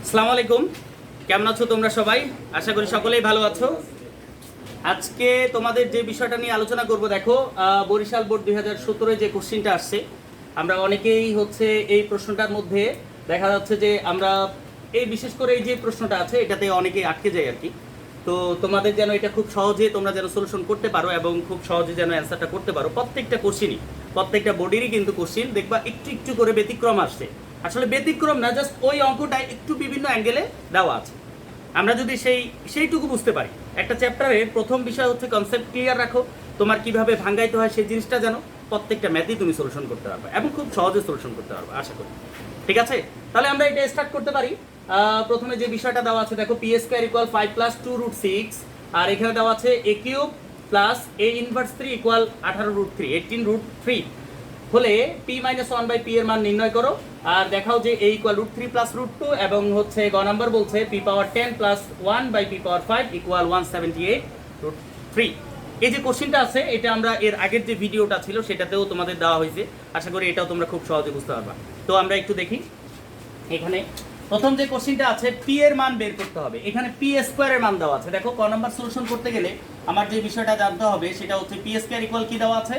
আসসালামু আলাইকুম, কেমন আছো তোমরা সবাই? আশা করি সকলেই ভালো আছো। আজকে তোমাদের যে বিষয়টা নিয়ে আলোচনা করব, দেখো বরিশাল বোর্ড 2017 যে কোশ্চিনটা আসছে, আমরা অনেকেই এই প্রশ্নটার মধ্যে দেখা যাচ্ছে যে আমরা এই বিশেষ করে এই যে প্রশ্নটা আছে এটাতে অনেকেই আটকে যায় আর কি। তো তোমাদের যেন এটা খুব সহজে তোমরা যেন সলিউশন করতে পারো এবং খুব সহজে যেন অ্যান্সারটা করতে পারো। প্রত্যেকটা কোশ্চিনই, প্রত্যেকটা বোর্ডেরই কিন্তু কোশ্চিন দেখবা একটু একটু করে ব্যতিক্রম আসছে। আসলে ব্যতিক্রম না, জাস্ট ওই অঙ্কটাই একটু বিভিন্ন অ্যাঙ্গেলে দেওয়া আছে। আমরা যদি সেইটুকু বুঝতে পারি, একটা চ্যাপ্টারের প্রথম বিষয় হচ্ছে কনসেপ্ট ক্লিয়ার রাখো, তোমার কিভাবে ভাঙাইতে হয় সেই জিনিসটা জানো, প্রত্যেকটা ম্যাথই তুমি সলিউশন করতে পারবে এবং খুব সহজে সলিউশন করতে পারবে আশা করি। ঠিক আছে, তাহলে আমরা এটা স্টার্ট করতে পারি। প্রথমে যে বিষয়টা দেওয়া আছে দেখো, পি স্কোয়ার ইকুয়াল 5 প্লাস 2√6, আর এখানে দেওয়া আছে এ cube plus A inverse 3 equal 18√3 18√3 হলে পি মাইনাস 1/p এর মান নির্ণয় করো। আর দেখাও যে এ ইকুয়াল √3 প্লাস √2 এবং গ নাম্বার বলছে পি পাওয়ার 10 প্লাস 1/p পাওয়ার 5 ইকুয়াল 178√3। এই যে কোশ্চিনটা আছে এটা আমরা এর আগের যে ভিডিওটা ছিল সেটাতেও তোমাদের দেওয়া হয়েছে, আশা করি এটাও তোমরা খুব সহজে বুঝতে পারবা। তো আমরা একটু দেখি, এখানে প্রথম যে কোশ্চিনটা আছে পি এর মান বের করতে হবে। এখানে পি স্কোয়ারের মান দেওয়া আছে। দেখো ক নাম্বার সলিউশন করতে গেলে আমার যে বিষয়টা জানতে হবে সেটা হচ্ছে পি স্কোয়ার ইকুয়াল কি দেওয়া আছে,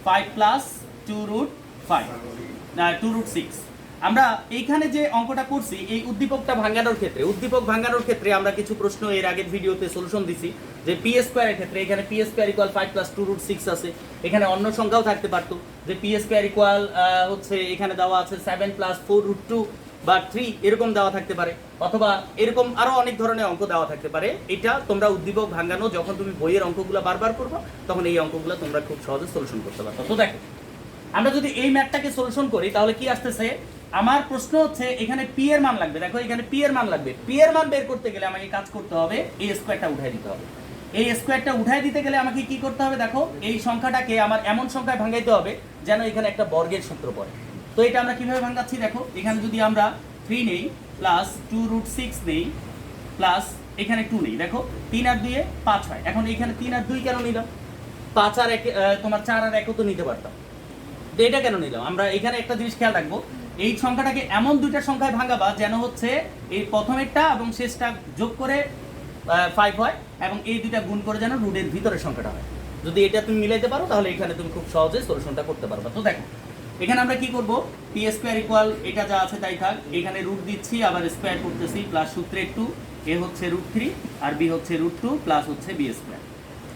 5 প্লাস 2√6। আমরা এইখানে যে অঙ্কটা করছি এই উদ্দীপক ভাঙানোর ক্ষেত্রে আমরা কিছু প্রশ্ন এর আগের ভিডিওতে সলিউশন দিছি যে পি স্কোয়ারের ক্ষেত্রে এখানে পি স্কোয়ার ইকুয়াল 5 প্লাস 2√6 আছে। এখানে অন্য সংখ্যাও থাকতে পারতো, যে পি স্কোয়ার ইকুয়াল এখানে দেওয়া আছে 7 প্লাস 4√2 বা 3 এরকম দেওয়া থাকতে পারে, অথবা এরকম আরো অনেক ধরনের অঙ্ক দেওয়া থাকতে পারে। এটা তোমরা উদ্দীপক ভাঙানো যখন তুমি বইয়ের অঙ্কগুলো বারবার করবে তখন এই অঙ্কগুলো তোমরা খুব সহজে সলিউশন করতে পারবে। তো দেখো আমরা যদি এই ম্যাথটাকে সলিউশন করি তাহলে কি আসতেছে, আমার প্রশ্ন হচ্ছে এখানে পি এর মান লাগবে। দেখো এখানে পি এর মান লাগবে, পি এর মান বের করতে গেলে আমাকে কাজ করতে হবে, এই স্কোয়ারটা উঠাই দিতে হবে। এই স্কোয়ারটা উঠাই দিতে গেলে আমাকে কি করতে হবে, দেখো এই সংখ্যাটাকে আমার এমন সংখ্যায় ভাঙাইতে হবে যেন এখানে একটা বর্গের সূত্র পড়ে। তো এটা আমরা কিভাবে ভাঙাচ্ছি, দেখো এখানে যদি আমরা 3 নেই প্লাস 2√6 নেই প্লাস এখানে 2 নেই, দেখো 3 আর 2 5 হয়। এখন এখানে 3 আর 2 কেন নিলাম, 5 আর 1 তোমার 4 আর 1 তো নিতে পারতাম, তো এটা কেন নিলাম? আমরা এখানে একটা জিনিস খেয়াল রাখবো, এই সংখ্যাটাকে এমন দুইটা সংখ্যায় ভাঙাবা যেন এই প্রথমেরটা এবং শেষটা যোগ করে 5 হয় এবং এই দুইটা গুণ করে যেন রুটের ভিতরের সংখ্যাটা হয়। যদি এটা তুমি মিলাইতে পারো তাহলে এখানে তুমি খুব সহজে সলিউশনটা করতে পারবা। তো দেখো এখানে আমরা কি করব, পি স্কোয়ার ইকুয়াল এটা যা আছে তাই থাক, এখানে রুট দিচ্ছি আবার স্কোয়ার করতেছি প্লাস সূত্রে 2, এ হচ্ছে √3 আর বি হচ্ছে √2 প্লাস হচ্ছে বি স্কোয়ার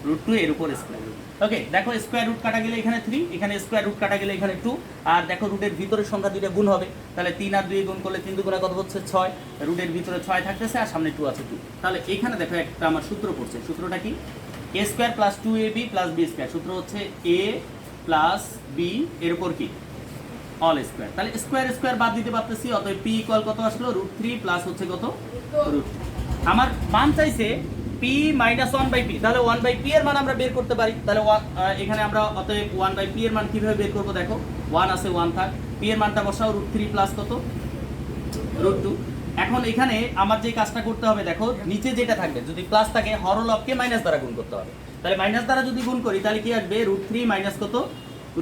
√2 এর উপর স্কোয়ার। ওকে, দেখো স্কোয়ার রুট কাটা গেলে এখানে 3, এখানে স্কোয়ার রুট কাটা গেলে এখানে 2, আর দেখো রুটের ভিতরের সংখ্যা দুইটা গুণ হবে, তাহলে 3 আর 2 গুণ করলে 3 দুগুণে কত হচ্ছে 6, রুটের ভিতরে 6 থাকতেছে আর সামনে 2 আছে 2। তাহলে এখানে দেখো একটা আমার সূত্র পড়ছে, সূত্রটা কি, a square plus 2ab plus b square, সূত্র হচ্ছে a প্লাস b এর উপর কি অল স্কোয়ার। তাহলে স্কোয়ার স্কোয়ার বাদ দিতে পারতেছি, অতএব p ইকুয়াল কত আসলো, √3 প্লাস হচ্ছে কত √2। আমার মান চাইছে p মাইনাস 1/p, তাহলে 1/p এর মান আমরা বের করতে পারি। তাহলে এখানে আমরা অতএব 1/p এর মান কিভাবে বের করব, দেখো 1 আছে 1 থাক, p এর মানটা বসাও √3 প্লাস কত √2। এখন এখানে আমার যে কাজটা করতে হবে, দেখো নিচে যেটা থাকবে যদি প্লাস থাকে হরলবকে মাইনাস দ্বারা গুণ করতে হবে। তাহলে মাইনাস দ্বারা যদি গুণ করি তাহলে কি আসবে, √3 মাইনাস কত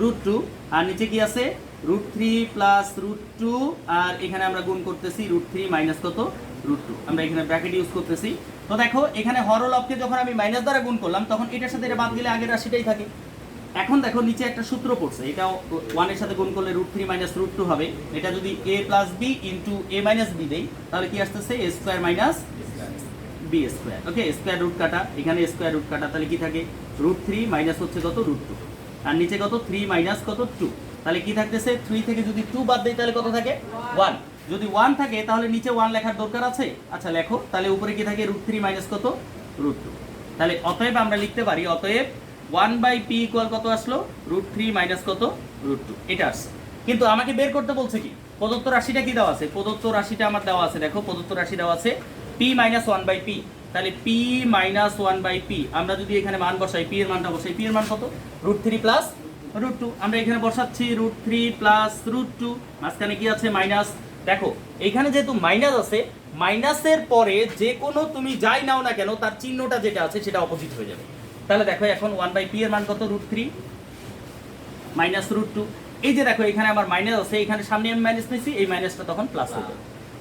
√2, আর নিচে কি আছে √3 প্লাস √2, আর এখানে আমরা গুণ করতেছি √3 মাইনাস কত √2, আমরা এখানে ব্র্যাকেট ইউজ করতেছি। তো দেখো এখানে হরলবকে যখন আমি মাইনাস দ্বারা গুণ করলাম তখন এটার সাথে এটা বাদ গেলে আগের রাশিটাই থাকে। এখন দেখো নিচে একটা সূত্র পড়ছে, এটা 1 এর সাথে গুণ করলে √3 মাইনাস √2 হবে। এটা যদি a plus b into a minus b দেই তাহলে কি আসতেছে, a square minus b square. Okay, square root কাটা, এখানে স্কোয়ার রুট কাটা, তাহলে কি থাকে √3 মাইনাস হচ্ছে কত √2, আর নিচে কত 3 মাইনাস কত 2, তাহলে কি থাকতেছে 3 থেকে যদি 2 বাদ দেই তাহলে কত থাকে 1। যদি 1 থাকে তাহলে নিচে 1 লেখার দরকার আছে, আচ্ছা লেখো, তাহলে উপরে কি থাকে √3 মাইনাস কত √2। তাহলে অতএব আমরা লিখতে পারি, অতএব 1/p ইকুয়াল কত আসলো, √3 মাইনাস কত √2, এটা আসছে। কিন্তু আমাকে বের করতে বলছে কি, প্রদত্ত রাশিটা কি দেওয়া আছে, প্রদত্ত রাশিটা আমার দেওয়া আছে, দেখো প্রদত্ত রাশি দেওয়া আছে p মাইনাস 1/p, তাহলে p মাইনাস 1/p আমরা যদি এখানে মান বসাই, p এর মানটা বসাই, p এর মান কত √3 প্লাস √2, আমরা এখানে বসাচ্ছি √3 প্লাস √2, মাঝখানে কি আছে মাইনাস। দেখো এখানে যেহেতু মাইনাস আছে, মাইনাসের পরে যে কোনো তুমি যাই নাও না কেন তার চিহ্নটা যেটা আছে সেটা অপোজিট হয়ে যাবে। তাহলে দেখো এখন 1/p এর মান কত, √3 মাইনাস √2। এই যে দেখো এখানে আমার মাইনাস আছে, এখানে সামনে আমি মাইনাস নিয়েছি, এই মাইনাসটা তখন প্লাস হবে।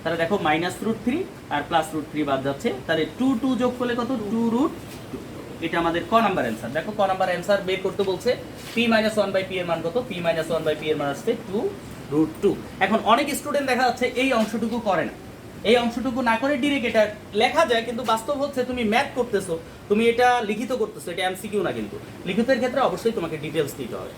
তাহলে দেখো -√3 আর +√3 বাদ যাচ্ছে, তাহলে 2 যোগ করলে কত 2√2। এটা আমাদের ক নাম্বার অ্যান্সার। দেখো ক নাম্বার অ্যান্সার বের করতে বলছে। p-1/p এর মান কত? p-1/p এর মান আসছে 2√2। এখন অনেক স্টুডেন্ট দেখা যাচ্ছে এই অংশটুকু করে না, এই অংশটুকু না করে ডিরেক্ট এটা লেখা যায়, কিন্তু বাস্তব হচ্ছে তুমি ম্যাথ করতেছো, তুমি এটা লিখিত করতেছো, এটা এমসিকিউ না। কিন্তু লিখিতের ক্ষেত্রে অবশ্যই তোমাকে ডিটেলস দিতে হবে।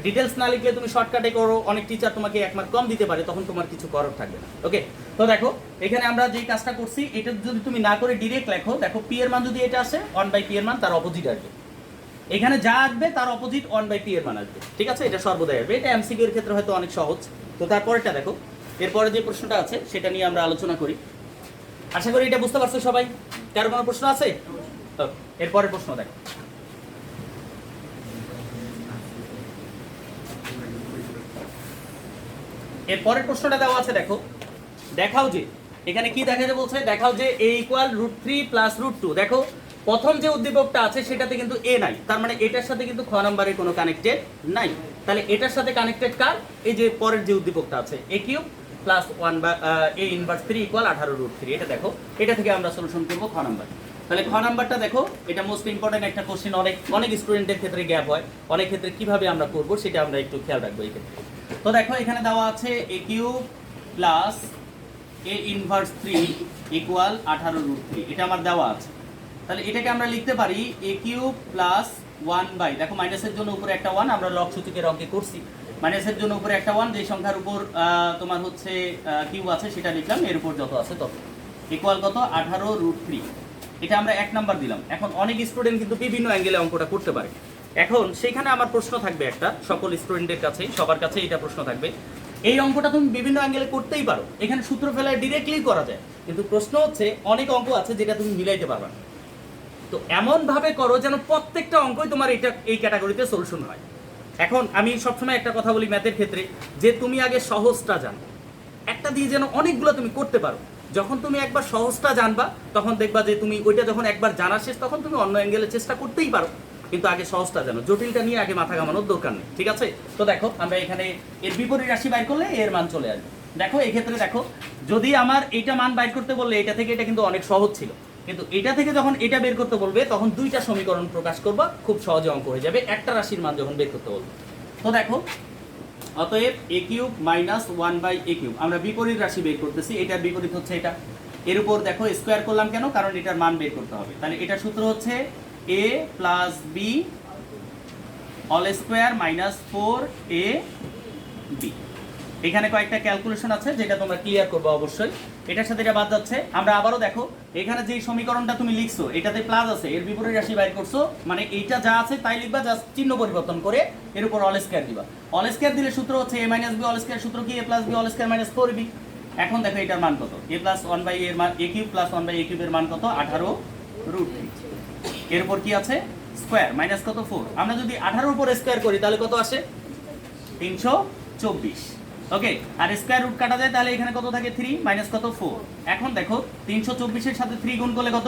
ডিটেলস না লিখলে তুমি শর্টকাটে করো, অনেক টিচার তোমাকে 1 মার্ক কম দিতে পারে, তখন তোমার কিছু করার থাকবে না। ওকে, তো দেখো এখানে আমরা যেই কাজটা করছি, এটা যদি তুমি না করে ডিরেক্ট লেখো, দেখো পি এর মান যদি এটা আসে 1/p এর মান তার অপোজিট আসবে, এখানে যা আসবে তার অপোজিট 1/p এর মান আসবে। ঠিক আছে, এটা সর্বদাই আসবে। এটা এমসিকিউ এর ক্ষেত্রে হয়তো অনেক সহজ। তো তারপরেটা দেখো, এরপরে যে প্রশ্নটা আছে সেটা নিয়ে আমরা আলোচনা করি। আশা করি এটা বুঝতে পারছো সবাই। কারো কোনো প্রশ্ন আছে? এরপরের প্রশ্ন দেখো। এরপরের প্রশ্নটা দেওয়া আছে, দেখো দেখাও যে এখানে কি দেখাতে বলছে, দেখাও যে a = √3 + √2। দেখো প্রথম যে উদ্দীপকটা আছে সেটাতে কিন্তু a নাই, তার মানে এটার সাথে কিন্তু খ নাম্বারে কোনো কানেক্টেড নাই। তাহলে এটার সাথে কানেক্টেড কার? এই যে পরের যে উদ্দীপকটা আছে a³ + 1/a−3 = 18√3। এটা দেখো, এটা থেকে আমরা সলিউশন করব খ নাম্বার। তাহলে খ নাম্বারটা দেখো, এটা মোস্ট ইম্পর্টেন্ট একটা কোশ্চেন, অনেক স্টুডেন্টের ক্ষেত্রে গ্যাপ হয়, অনেক ক্ষেত্রে কিভাবে আমরা করব সেটা আমরা একটু খেয়াল রাখবো এই ক্ষেত্রে। তো দেখো এখানে দেওয়া আছে a³ + a−3 = 18√3। এটা আমার দেওয়া আছে। তাহলে এটাকে আমরা লিখতে পারি a³ + 1/, দেখো মাইনাসের জন্য উপরে একটা 1, আমরা লব সূচকের অঙ্কে করছি, মাইনাসের জন্য উপরে একটা 1, যে সংখ্যার উপর তোমার হচ্ছে কিউ আছে সেটা লিখলাম, এর উপর যত আছে তত, ইকুয়াল কত 18√3। এটা আমরা 1 নাম্বার দিলাম। এখন অনেক স্টুডেন্ট কিন্তু বিভিন্ন অ্যাঙ্গেলে অঙ্কটা করতে পারে। এখন সেখানে আমার প্রশ্ন থাকবে একটা, সকল স্টুডেন্টের কাছেই, সবার কাছেই এটা প্রশ্ন থাকবে, এই অঙ্কটা তুমি বিভিন্ন অ্যাঙ্গেলে করতেই পারো, এখানে সূত্র ফেলায় ডিরেক্টলি করা যায়, কিন্তু প্রশ্ন হচ্ছে অনেক অঙ্ক আছে যেটা তুমি মিলাইতে পারবে না। তো এমন ভাবে করো যেন প্রত্যেকটা অঙ্কই তোমার এটা এই ক্যাটাগরিতে সলিউশন হয়। এখন আমি সবসময় একটা কথা বলি ম্যাথের ক্ষেত্রে, যে তুমি আগে সহজটা জানো, একটা দিয়ে যেন অনেকগুলো তুমি করতে পারো। যখন তুমি একবার সহজটা জানবা তখন দেখবা যে তুমি ওইটা যখন একবার জানা শেষ তখন তুমি অন্য অ্যাঙ্গেলে চেষ্টা করতেই পারো, কিন্তু আগে সহজটা জানো, জটিলটা নিয়ে আগে মাথা ঘামানোর দরকার নেই। ঠিক আছে, তো দেখো আমরা এখানে এর বিপরীত রাশি বাইর করলে এর মান চলে আসবে। দেখো এই ক্ষেত্রে দেখো, যদি আমার এইটা মান বাইর করতে বললে এটা থেকে এটা কিন্তু অনেক সহজ ছিল, কিন্তু এটা থেকে যখন এটা বের করতে বলবে তখন দুইটা সমীকরণ প্রকাশ করবা, খুব সহজে অঙ্ক হয়ে যাবে একটা রাশির মান যখন বের করতে বলবে। তো দেখো অতএব a³ - 1/a³, আমরা বিপরীত রাশি বের করতেছি, এটার বিপরীত হচ্ছে এটা, এর উপর দেখো স্কোয়ার করলাম কেন, কারণ এটার মান বের করতে হবে। তাহলে এটার সূত্র হচ্ছে a + b² - 4ab। এখানে কয়েকটা ক্যালকুলেশন আছে যেটা তোমরা ক্লিয়ার করবে অবশ্যই, এটার সাথে এটা বাদ যাচ্ছে। আমরা আবারও দেখো এখানে যে সমীকরণটা তুমি লিখছো এটাতে প্লাস আছে, এর বিপরীত রাশি বাইর করছো, মানে এইটা যা আছে তাই লিখবা, জাস্ট চিহ্ন পরিবর্তন করে এর উপর অল স্কয়ার দিবা। অল স্কয়ার দিলে সূত্র হচ্ছে a - b অল স্কয়ার, সূত্র কি a + b all square - 4b। এখন দেখো এটার মান কত, a + 1/a এর মান, a³ + 1/a³ এর মান কত 18√3, এর উপর কি আছে স্কয়ার, মাইনাস কত 4। আমরা যদি 18 উপর স্কয়ার করি তাহলে কত আসে 324। ওকে, আর স্কয়ার রুট কাটা যায় তাহলে এখানে কত থাকে 3 মাইনাস কত 4। এখন দেখো 324 এর সাথে 3 গুণ করলে কত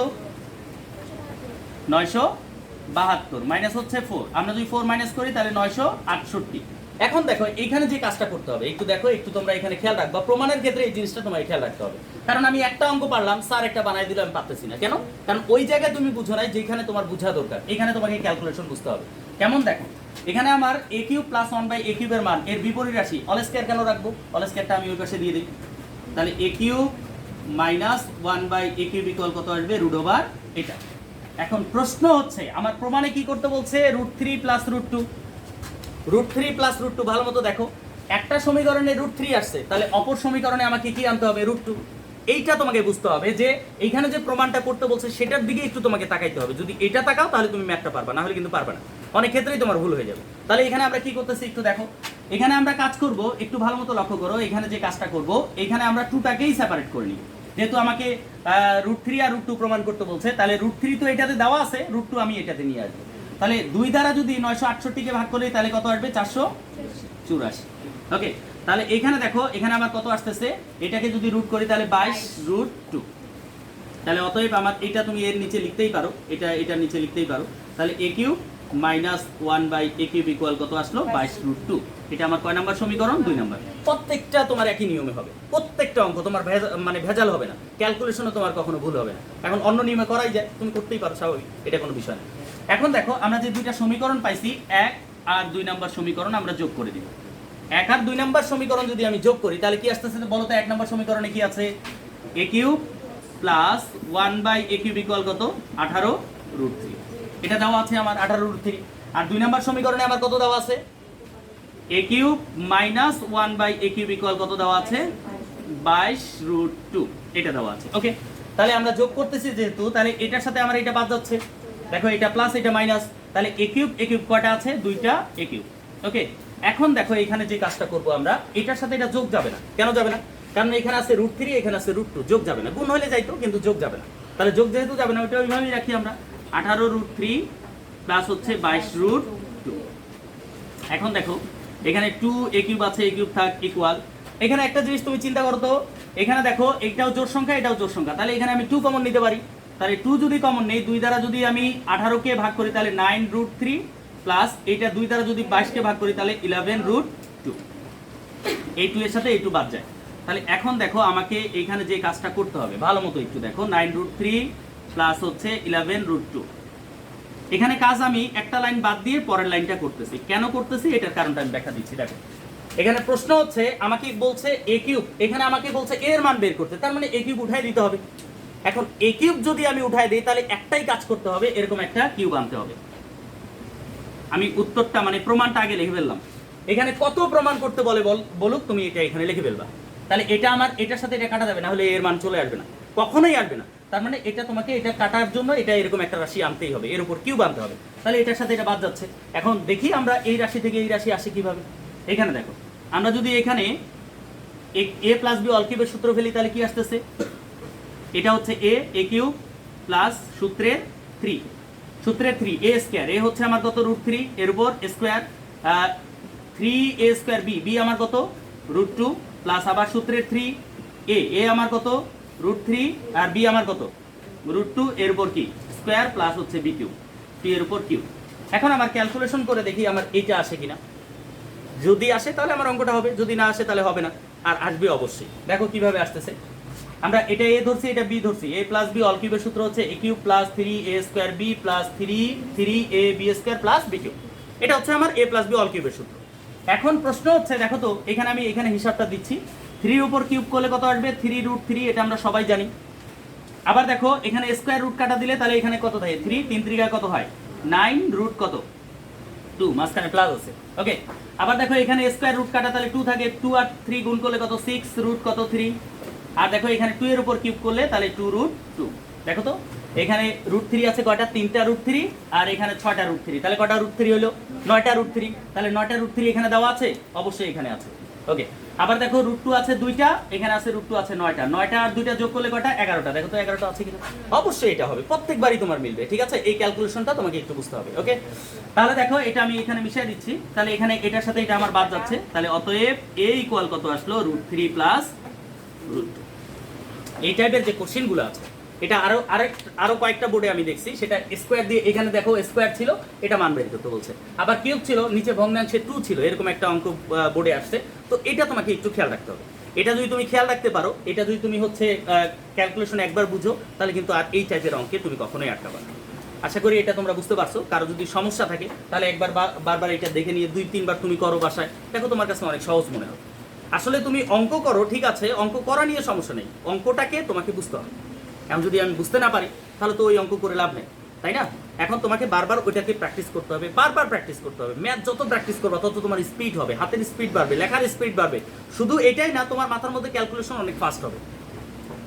972, মাইনাস হচ্ছে 4, আমরা যদি 4 মাইনাস করি তাহলে 968। এখন দেখো এইখানে যে কাজটা করতে হবে একটু দেখো, একটু তোমরা এখানে খেয়াল রাখবা, প্রমাণের ক্ষেত্রে এই জিনিসটা তোমাকে খেয়াল রাখতে হবে। কারণ আমি একটা অঙ্ক পারলাম, স্যার একটা বানাই দিল, আমি পারতেছি না কেন, কারণ ওই জায়গায় তুমি বুঝো নাই যেখানে তোমার বোঝা দরকার, এখানে তোমাকে ক্যালকুলেশন বুঝতে হবে। কেমন দেখো, এখানে আমার a³ + 1/a³ এর মান, এর বিপরীত রাশি অল স্কয়ার কেন রাখবো, অল স্কয়ারটা আমি ওই পাশে দিয়ে দিই, তাহলে a³ - 1/a³ ইকুয়াল কত আসবে √ এটা। এখন প্রশ্ন হচ্ছে আমার প্রমাণে কি করতে বলছে, √3 + √2, √3 + √2। ভালো মতো দেখো, একটা সমীকরণে √3 আসছে, তাহলে অপর সমীকরণে আমাকে কি আনতে হবে √2। এইটা তোমাকে বুঝতে হবে যে এইখানে যে প্রমাণটা করতে বলছে সেটার দিকে একটু তোমাকে তাকাইতে হবে, যদি এটা তাকাও তাহলে তুমি ম্যাথটা পারবা, না হলে কিন্তু পারবা না, অনেক ক্ষেত্রেই তোমার ভুল হয়ে যাবে। তাহলে এখানে আমরা কি করতেছি একটু দেখো, এখানে আমরা কাজ করব, একটু ভালো মতো লক্ষ্য করো, এখানে যে কাজটা করব এখানে আমরা 2টাকেই সেপারেট করে নিব, যেহেতু আমাকে √3 আর √2 প্রমাণ করতে বলছে, তাহলে √3 তো এটাতে দেওয়া আছে, √2 আমি এটাতে নিয়ে আসবো। তাহলে 2 দ্বারা যদি 968 ভাগ করি তাহলে কত আসবে 484। ওকে, তাহলে এখানে দেখো এখানে আমার কত আসতেছে, এটাকে যদি রুট করি তাহলে 22√2। তাহলে অতএব আমার এটা তুমি এর নিচে লিখতেই পারো, এটা এটার নিচে লিখতেই পারো, তাহলে a³ minus 1/a cube equal কত আসলো 22√2। এটা আমার কয় নাম্বার সমীকরণ 2 নাম্বার। প্রত্যেকটা তোমার একই নিয়মে হবে, প্রত্যেকটা অঙ্ক তোমার ভেজাল হবে না, ক্যালকুলেশনে তোমার কখনো ভুল হবে না। এখন অন্য নিয়মে করাই যায়, তুমি করতেই পারো, স্বাভাবিক, এটা কোনো বিষয় না। এখন দেখো আমরা যে দুইটা সমীকরণ পাইছি, 1 আর 2 নাম্বার সমীকরণ আমরা যোগ করে দিব। 1 আর 2 নাম্বার সমীকরণ যদি আমি যোগ করি তাহলে কি আসতেছে বলো তো? 1 নাম্বার সমীকরণে কি আছে? a cube plus 1/a cube equal কত 18√3। এটা দেওয়া আছে আমার 18√3। আর 2 নাম্বার সমীকরণে আমার কত দেওয়া আছে? a cube minus 1/a cube equal কত দেওয়া আছে 22√2। এটা দেওয়া আছে। ওকে, তাহলে আমরা যোগ করতেছি যেহেতু, তাহলে এটার সাথে আমার এটা বাদ যাচ্ছে। দেখো এটা প্লাস এটা মাইনাস, তাহলে a কিউব কয়টা আছে? 2টা a কিউব। ওকে, এখন দেখো এখানে যে কাজটা করব আমরা, এটার সাথে এটা যোগ যাবে না। কেন যাবে না? কারণ এখানে আছে √3, এখানে আছে √2, যোগ যাবে না। গুণ হলে যাইতো, কিন্তু যোগ যাবে না। তাহলে যোগ যেহেতু যাবে না, ওইটা ওইভাবেই রাখি আমরা, 18√3 প্লাস হচ্ছে 22√2। এখন দেখো এখানে 2a কিউব আছে, a কিউব থাক ইকুয়াল। এখানে একটা জিনিস তুমি চিন্তা করো তো, এখানে দেখো এটাও জোড় সংখ্যা, এটাও জোড় সংখ্যা, তাহলে এখানে আমি 2 কমন নিতে পারি। তাহলে 2 যদি কমন নেই, 2 দ্বারা যদি আমি 18কে ভাগ করি তাহলে 9√3 প্লাস এইটা 2 দ্বারা যদি 22কে ভাগ করি তাহলে 11√2। এই 2 এর সাথে এই 2 বাদ যায়। তাহলে এখন দেখো আমাকে এখানে যে কাজটা করতে হবে, ভালো মতো একটু দেখো, 9√3 প্লাস হচ্ছে 11√2। এখানে কাজ আমি একটা লাইন বাদ দিয়ে পরের লাইনটা করতেছি। কেন করতেছি এটার কারণটা আমি ব্যাখ্যা দিচ্ছি। দেখো এখানে প্রশ্ন হচ্ছে, আমাকে বলছে a কিউব, এখানে আমাকে বলছে a এর মান বের করতে, তার মানে a কিউব উঠাই দিতে হবে। এখন a কিউব যদি আমি উঠাই দিই তাহলে একটাই কাজ করতে হবে, এরকম একটা কিউব আনতে হবে। আমি উত্তরটা মানে প্রমাণটা আগে লিখে ফেললাম। এখানে কত প্রমাণ করতে বলে বলুক, তুমি এটা এখানে লিখে ফেলবা। তাহলে এটা আমার এটার সাথে এটা কাটা যাবে না, হলে এর মান চলে আসবে না, কখনোই আসবে না। তার মানে এটা তোমাকে এটা কাটার জন্য এটা এরকম একটা রাশি আনতেই হবে, এর উপর কিউব আনতে হবে। তাহলে এটার সাথে এটা বাদ যাচ্ছে। এখন দেখি আমরা এই রাশি থেকে এই রাশি আসে কিভাবে। এখানে দেখো আমরা যদি এখানে a প্লাস b অল কিউবের সূত্র ফেলি তাহলে কি আসতেছে? এটা হচ্ছে a কিউব প্লাস সূত্রের 3 a স্কয়ার, a হচ্ছে আমার কত √3, এর উপর স্কয়ার 3a স্কয়ার b আমার কত √2 প্লাস আবার সূত্রের 3a আমার কত √3 আর b আমার কত √2, এর উপর কি স্কয়ার প্লাস হচ্ছে b কিউব, p এর উপর কিউব। এখন আমার ক্যালকুলেশন করে দেখি আমার এইটা আসে কিনা। যদি আসে তাহলে আমার অঙ্কটা হবে, যদি না আসে তাহলে হবে না। আর আসবে অবশ্যই। দেখো কিভাবে আসতেছে, আমরা এটা a ধরছি, এটা b ধরছি। a প্লাস b অল কিউবের সূত্র হচ্ছে a cube plus 3a square b plus 3ab square plus b cube. এটা হচ্ছে আমার a প্লাস b অল কিউবের সূত্র। এখন প্রশ্ন হচ্ছে, দেখো তো এখানে আমি এখানে হিসাবটা দিচ্ছি, 3 উপর কিউব করলে কত আসবে 3√3, এটা আমরা সবাই জানি। আবার দেখো এখানে স্কয়ার রুট কাটা দিলে তাহলে এখানে কত থাকে 3 3 3 কত হয় 9 রুট কত 2, মাঝখানে প্লাস আছে। ওকে, আবার দেখো এখানে স্কয়ার রুট কাটা তাহলে 2 থাকে, 2 আর 3 গুণ করলে কত 6 রুট কত 3। আর দেখো এখানে 2 এর উপর কিউব করলে তাহলে 2√2। দেখো তো এখানে √3 আছে কয়টা, 3টা √3 আর এখানে 6টা √3, তাহলে কয়টা √3 হলো 9টা √3। তাহলে 9টা √3 এখানে দেওয়া আছে, অবশ্যই এখানে আছে। ওকে, আবার দেখো √2 আছে 2টা, এখানে আছে √2 আছে 9টা, 9টা আর 2টা যোগ করলে কয়টা 11টা। দেখো তো 11টা আছে কিনা, অবশ্যই এটা হবে, প্রত্যেকবারই তোমার মিলবে। ঠিক আছে, এই ক্যালকুলেশনটা তোমাকে একটু বুঝতে হবে। ওকে, তাহলে দেখো এটা আমি এখানে মিশিয়ে দিচ্ছি, তাহলে এখানে এটার সাথে এটা আমার বাদ যাচ্ছে। তাহলে অতএব a ইকুয়াল কত আসলো √3 প্লাস √2। এই টাইপের যে কোশ্চেনগুলো আছে এটা আরো কয়েকটা বোর্ডে আমি দেখছি, সেটা স্কোয়ার দিয়ে, এখানে দেখো স্কোয়ার ছিল, এটা মান বের করতে বলছে, আবার কিউব ছিল, নিচে ভগ্নাংশে 2 ছিল, এরকম একটা অঙ্ক বোর্ডে আসছে। তো এটা তোমাকে একটু খেয়াল রাখতে হবে। এটা যদি তুমি খেয়াল রাখতে পারো, এটা যদি তুমি হচ্ছে ক্যালকুলেশন একবার বুঝো, তাহলে কিন্তু আর এই টাইপের অঙ্কে তুমি কখনোই আটকাবে না। আশা করি এটা তোমরা বুঝতে পারছো। কারো যদি সমস্যা থাকে তাহলে একবার বারবার এটা দেখে নিয়ে 2-3 বার তুমি করো বাসায়, দেখো তোমার কাছে অনেক সহজ মনে হবে। আসলে তুমি অঙ্ক করো, ঠিক আছে, অঙ্ক করা নিয়ে সমস্যা নেই, অঙ্কটাকে তোমাকে বুঝতে হবে। এখন যদি আমি বুঝতে না পারি তাহলে তো ওই অঙ্ক করে লাভ নেই, তাই না? এখন তোমাকে বারবার ওইটাকে প্র্যাকটিস করতে হবে, বারবার প্র্যাকটিস করতে হবে। ম্যাথ যত প্র্যাকটিস করবে তত তোমার স্পিড হবে, হাতের স্পিড বাড়বে, লেখার স্পিড বাড়বে। শুধু এটাই না, তোমার মাথার মধ্যে ক্যালকুলেশন অনেক ফাস্ট হবে।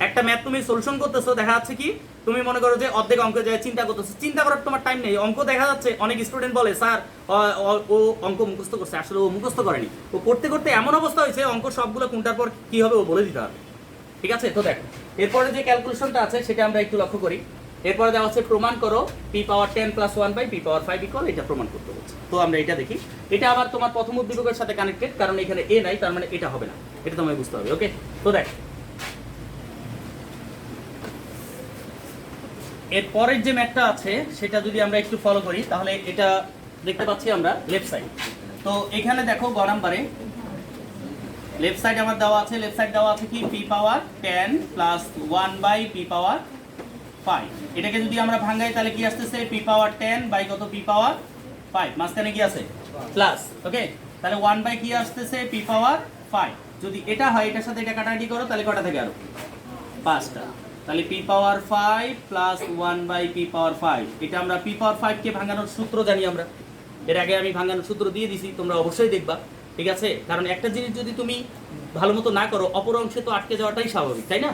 একটা ম্যাথ তুমি সলিউশন করতেছো, দেখা যাচ্ছে কি তুমি মনে করো যে অর্ধেক অঙ্ক যায় চিন্তা করতেছো, চিন্তা করার তোমার টাইম নেই। অঙ্ক দেখা যাচ্ছে অনেক স্টুডেন্ট বলে স্যার ও অঙ্ক মুখস্থ করছে, আসলে ও মুখস্থ করেনি, ও করতে করতে এমন অবস্থা হয়েছে অঙ্ক সবগুলো কোনটার পর কি হবে ও বলে দিতে হবে। ঠিক আছে, তো দেখো এরপরে যে ক্যালকুলেশনটা আছে সেটা আমরা একটু লক্ষ্য করি। এরপরে দেওয়া হচ্ছে প্রমাণ করো p⁻10 + 1/p⁻5 = এটা প্রমাণ করতে বলছে। তো আমরা এটা দেখি, এটা আবার তোমার প্রথম উদ্দীপকের সাথে কানেক্টেড, কারণ এখানে a নাই, তার মানে এটা হবে না, এটা তোমায় বুঝতে হবে। ওকে, তো দেখ এর পরের যে ম্যাথটা আছে সেটা যদি আমরা একটু ফলো করি তাহলে এটা দেখতে পাচ্ছি আমরা লেফট সাইড। তো এখানে দেখো গ নাম্বারে লেফট সাইড আমার দেওয়া আছে, লেফট সাইড দেওয়া আছে কি p power 10 plus 1 by p power 5। এটাকে যদি আমরা ভাঙাই তাহলে কি আসতেছে p পাওয়ার 10 বাই কত p পাওয়ার 5, মাঝখানে কি আছে প্লাস। ওকে, তাহলে 1 বাই কি আসতেছে p পাওয়ার 5। যদি এটা হয় এটার সাথে এটা কাটাকাটি করো তাহলে কটা থেকে আরো 5টা, তাহলে p power 5 plus 1 by p power 5। এটা আমরা p পাওয়ার 5 কে ভাঙানোর সূত্র জানি আমরা, এর আগে আমি ভাঙানোর সূত্র দিয়ে দিছি, তোমরা অবশ্যই দেখবা। ঠিক আছে, কারণ একটা জিনিস যদি তুমি ভালো মতো না করো অপর অংশে তো আটকে যাওয়াটাই স্বাভাবিক, তাই না?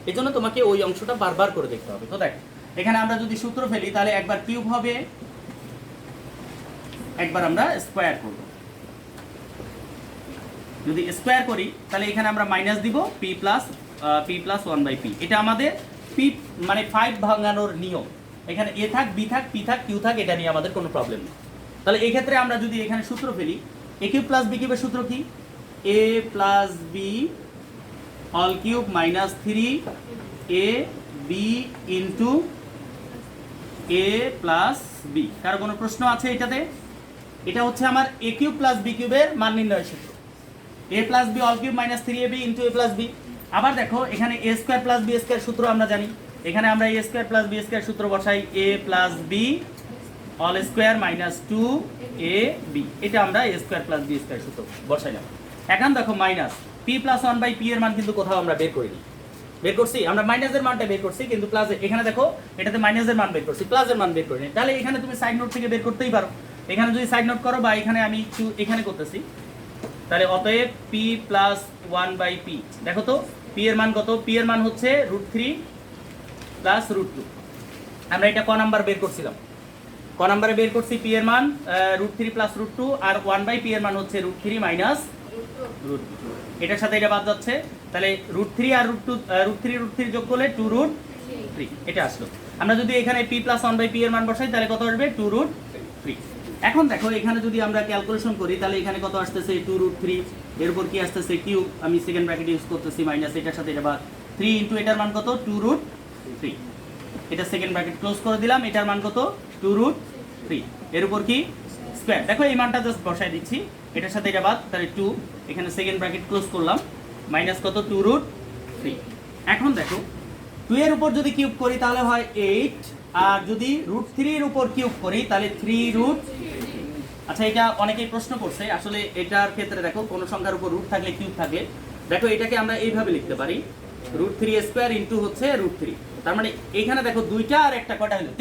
এই জন্য তোমাকে ওই অংশটা বারবার করে দেখতে হবে। তো দেখ এখানে আমরা যদি সূত্র ফেলি তাহলে একবার কিউব হবে, একবার আমরা স্কোয়ার করব। যদি স্কোয়ার করি তাহলে এখানে আমরা মাইনাস দিব p প্লাস 1 বাই p। এটা আমাদের p মানে 5 ভাঙানোর নিয়ম। এখানে a থাক b থাক p থাক q থাক, এটা নিয়ে আমাদের কোনো প্রবলেম নেই। তাহলে এই ক্ষেত্রে আমরা যদি এখানে সূত্র ফেলি a কিউব প্লাস b কিউবের সূত্র কি a plus b all cube minus 3 a b into a plus b। কারো কোনো প্রশ্ন আছে এটাতে? এটা হচ্ছে আমার a কিউব প্লাস b কিউবের মান নির্ণয়ের সূত্র, a plus b all cube minus 3ab into a plus b। আবার দেখো এখানে a square plus b square সূত্র আমরা জানি, এখানে আমরা a square plus b square সূত্র বসাই a plus b all square minus 2ab। এটা আমরা a square plus b square সূত্র বসাইলাম। এখন দেখো minus p plus 1 by p এর মান কিন্তু কোথাও আমরা বের করিনি, বের করছি আমরা মাইনাসের মানটা বের করছি, কিন্তু প্লাস এখানে দেখো এটাতে মাইনাসের মান বের করছি, প্লাসের মান বের করিনি। তাহলে এখানে তুমি সাইড নোট থেকে বের করতেই পারো। এখানে যদি সাইড নোট করো বা এখানে আমি একটু এখানে করতেছি, তাহলে অতএব p প্লাস 1 বাই p। দেখো তো p এর মান কত? p এর মান হচ্ছে √3 প্লাস √2। আমরা এটা ক নাম্বার বের করছিলাম? ক নাম্বারে বের করছি p এর মান √3 প্লাস √2, আর 1 বাই p এর মান হচ্ছে √3 মাইনাস √2। এটার সাথে এটা বাদ যাচ্ছে, তাহলে √3 আর √3 যোগ করলে 2√3 এটা আসলো। আমরা যদি এখানে p প্লাস 1 বাই p এর মান বসাই তাহলে কত আসবে? 2√3। এখন দেখো এখানে যদি আমরা ক্যালকুলেশন করি তাহলে এখানে কত আসতেছে? 2√3, এর উপর কি আসতেছে? কিউব, আমি সেকেন্ড ব্র্যাকেট ইউজ করতেছি, মাইনাস এটার সাথে এটা বাদ 3 ইনটু এটার মান কত? 2√3। এটা সেকেন্ড ব্র্যাকেট ক্লোজ করে দিলাম, এটার মান কত? 2√3, এর উপর কি স্কয়ার। দেখো এই মানটা জাস্ট বসাই দিচ্ছি, এটার সাথে এটা বাদ, তাহলে 2, এখানে সেকেন্ড ব্র্যাকেট ক্লোজ করলাম, মাইনাস কত? 2√3। এখন দেখো 2 এর উপর যদি কিউব করি তাহলে হয় 8, আর যদি √3 এর উপর কিউব করি তাহলে 3√। আচ্ছা, এটা অনেকেই প্রশ্ন করছে, আসলে এটার ক্ষেত্রে দেখো কোনো সংখ্যার উপর রুট থাকলে কিউব থাকলে, দেখো এটাকে আমরা এইভাবে লিখতে পারি √3 স্কয়ার ইনটু হচ্ছে √3। তার মানে এখানে দেখো দুইটা আর একটা কটা হলো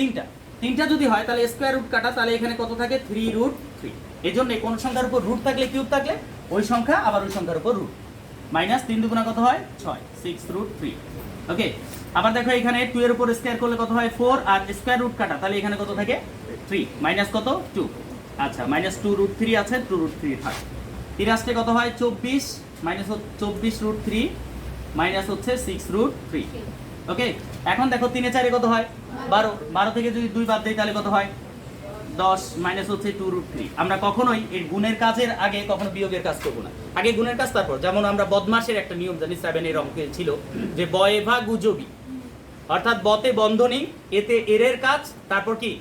তিনটা যদি হয় তাহলে স্কয়ার রুট কাটা, তাহলে এখানে কত থাকে? 3√3। এই জন্য কোন সংখ্যার উপর রুট থাকলে কিউব থাকলে ওই সংখ্যা আবার ওই সংখ্যার উপর রুট। মাইনাস 3 দুগুণা কত হয়? 6, 6√3। ওকে, আবার দেখো এখানে 2 এর উপর স্কয়ার করলে কত হয়? 4, আর স্কয়ার রুট কাটা, তাহলে এখানে কত থাকে? 3, মাইনাস কত? 2। আচ্ছা, মাইনাস 2√3 আছে, 2√3 থাকে। 3 আসলে কত হয়? 24, মাইনাস 24√3 মাইনাস হচ্ছে 6√3। ওকে, এখন দেখো 3 এ 4 এ কত হয়? 12, 12 থেকে যদি 2 বাদ দেই তাহলে কত হয়? 10, মাইনাস হচ্ছে 2√3। আমরা কখনোই এই গুণের কাজের আগে কখনো বিয়োগের কাজ করব না, আগে গুণের কাজ তারপর। যেমন আমরা বদমাশের একটা নিয়ম জানি, 7 এর অঙ্কে ছিল যে বয়ে ভাগ গুজবি, অর্থাৎ বতে বন্ধনী, এতে এর কাজ, তারপর কি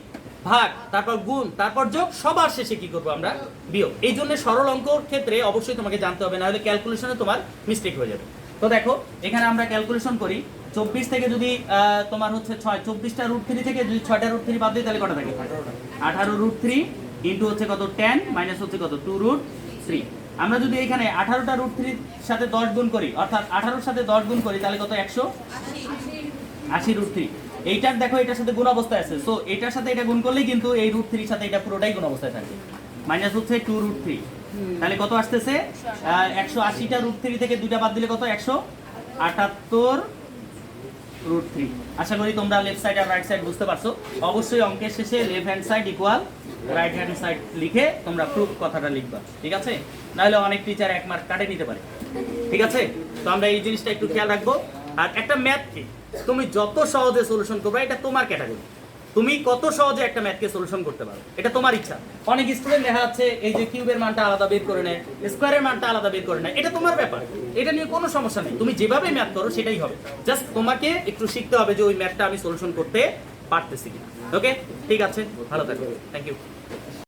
ভাগ, তারপর গুণ, তারপর যোগ, সবার শেষে কি করব আমরা? বিয়োগ। এই জন্য সরল অঙ্কর ক্ষেত্রে অবশ্যই তোমাকে জানতে হবে, না হলে ক্যালকুলেশনে তোমার মিস্টেক হয়ে যাবে। তো দেখো এখানে আমরা ক্যালকুলেশন করি, 24 থেকে যদি তোমার হচ্ছে 6, 24টা √3 থেকে যদি 6টা √3 বাদ দিই তাহলে কত থাকে? 18√3 ইনটু হচ্ছে কত? 10, মাইনাস হচ্ছে কত? 2√3। আমরা যদি এখানে 18টা √3 সাথে 10 গুণ করি, অর্থাৎ 18 সাথে 10 গুণ করি তাহলে কত? 180√3। এইটার দেখো এটার সাথে গুণ অবস্থায় আছে, সো এটার সাথে এটা গুণ করলেই কিন্তু এই √3 এর সাথে এটা পুরোটাই গুণ অবস্থায় থাকবে। মাইনাস হচ্ছে 2√3, তাহলে কত আসতেছে? 180টা √3 থেকে 2টা বাদ দিলে কত? 178√3। আশা করি তোমরা লেফট সাইড আর রাইট সাইড বুঝতে পারছো। অবশ্যই অঙ্কের শেষে left hand side equal right hand side লিখে তোমরা প্রুফ কথাটা লিখবা, ঠিক আছে? নাহলে অনেক টিচার 1 মার্ক কাটে নিতে পারে, ঠিক আছে? তো আমরা এই জিনিসটা একটু খেয়াল রাখবো। আর একটা ম্যাথকে তুমি যত সহজে সলিউশন করবে এটা তোমার ক্যাটাগরি, তুমি কত সহজে একটা ম্যাথকে সলিউশন করতে পারো এটা তোমার ইচ্ছা। অনেক স্টুডেন্ট দেখা যাচ্ছে এই যে কিউবের মানটা আলাদা বের করে নেয়, স্কোয়ারের মানটা আলাদা বের করে নেয়, এটা তোমার ব্যাপার, এটা নিয়ে কোনো সমস্যা নেই। তুমি যেভাবে ম্যাথ করো সেটাই হবে, জাস্ট তোমাকে একটু শিখতে হবে যে ওই ম্যাথটা আমি সলিউশন করতে পারতেছি কিনা। ওকে, ঠিক আছে, ভালো থাকবেন, থ্যাংক ইউ।